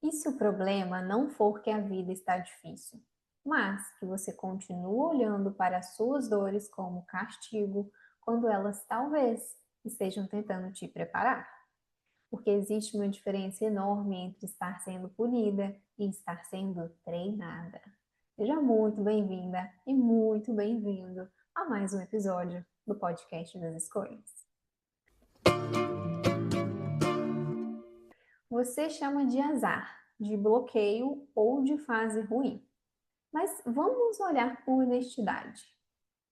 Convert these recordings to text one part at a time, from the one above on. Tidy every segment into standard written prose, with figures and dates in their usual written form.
E se o problema não for que a vida está difícil, mas que você continua olhando para as suas dores como castigo, quando elas talvez estejam tentando te preparar? Porque existe uma diferença enorme entre estar sendo punida e estar sendo treinada. Seja muito bem-vinda e muito bem-vindo a mais um episódio do podcast das escolhas. Você chama de azar, de bloqueio ou de fase ruim. Mas vamos olhar com honestidade.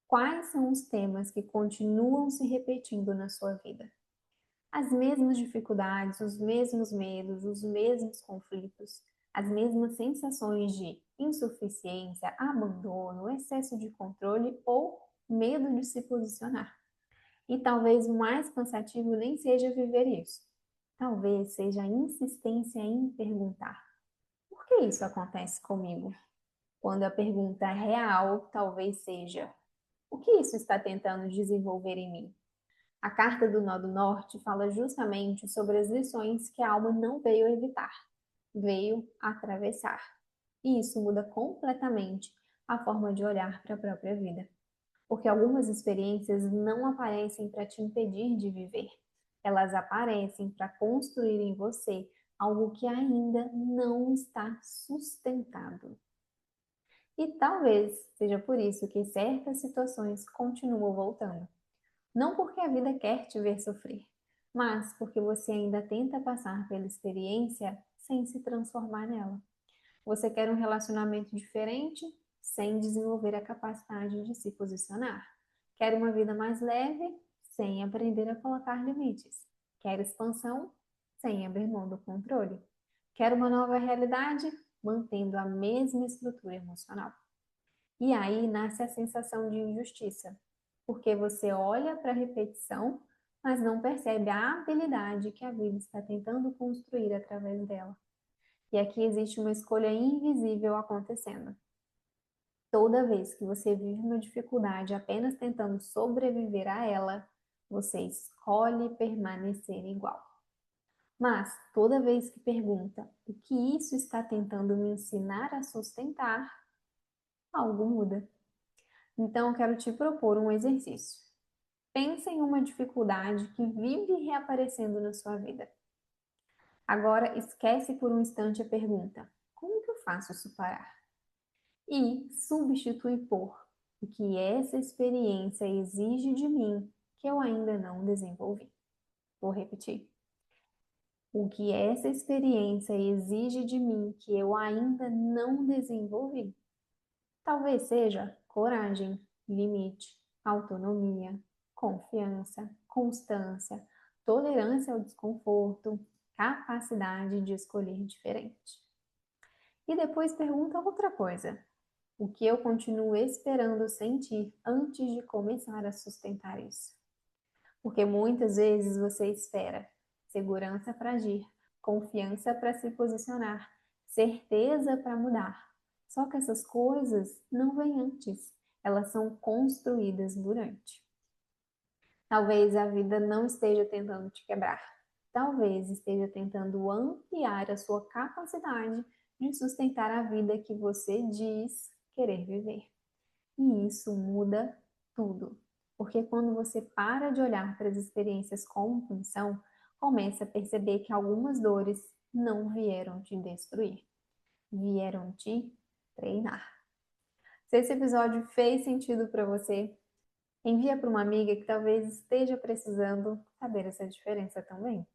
Quais são os temas que continuam se repetindo na sua vida? As mesmas dificuldades, os mesmos medos, os mesmos conflitos, as mesmas sensações de insuficiência, abandono, excesso de controle ou medo de se posicionar. E talvez o mais cansativo nem seja viver isso. Talvez seja a insistência em perguntar: por que isso acontece comigo? Quando a pergunta real talvez seja: o que isso está tentando desenvolver em mim? A carta do Nó do Norte fala justamente sobre as lições que a alma não veio evitar, veio atravessar. E isso muda completamente a forma de olhar para a própria vida. Porque algumas experiências não aparecem para te impedir de viver. Elas aparecem para construir em você algo que ainda não está sustentado. E talvez seja por isso que certas situações continuam voltando. Não porque a vida quer te ver sofrer, mas porque você ainda tenta passar pela experiência sem se transformar nela. Você quer um relacionamento diferente sem desenvolver a capacidade de se posicionar. Quer uma vida mais leve sem aprender a colocar limites. Quer expansão sem abrir mão do controle. Quer uma nova realidade mantendo a mesma estrutura emocional. E aí nasce a sensação de injustiça, porque você olha para a repetição, mas não percebe a habilidade que a vida está tentando construir através dela. E aqui existe uma escolha invisível acontecendo. Toda vez que você vive uma dificuldade apenas tentando sobreviver a ela, você escolhe permanecer igual. Mas toda vez que pergunta o que isso está tentando me ensinar a sustentar, algo muda. Então, eu quero te propor um exercício. Pensa em uma dificuldade que vive reaparecendo na sua vida. Agora, esquece por um instante a pergunta: como que eu faço isso parar? E substitui por: o que essa experiência exige de mim que eu ainda não desenvolvi. Vou repetir. O que essa experiência exige de mim que eu ainda não desenvolvi. Talvez seja coragem, limite, autonomia, confiança, constância, tolerância ao desconforto, capacidade de escolher diferente. E depois pergunta outra coisa: o que eu continuo esperando sentir antes de começar a sustentar isso? Porque muitas vezes você espera segurança para agir, confiança para se posicionar, certeza para mudar. Só que essas coisas não vêm antes, elas são construídas durante. Talvez a vida não esteja tentando te quebrar, talvez esteja tentando ampliar a sua capacidade de sustentar a vida que você diz querer viver. E isso muda tudo. Porque quando você para de olhar para as experiências como punição, começa a perceber que algumas dores não vieram te destruir, vieram te treinar. Se esse episódio fez sentido para você, envia para uma amiga que talvez esteja precisando saber essa diferença também.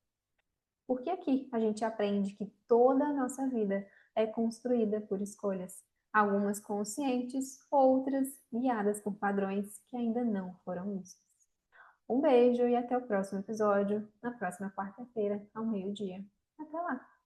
Porque aqui a gente aprende que toda a nossa vida é construída por escolhas, algumas conscientes, outras guiadas por padrões que ainda não foram vistos. Um beijo e até o próximo episódio, na próxima quarta-feira, ao meio-dia. Até lá!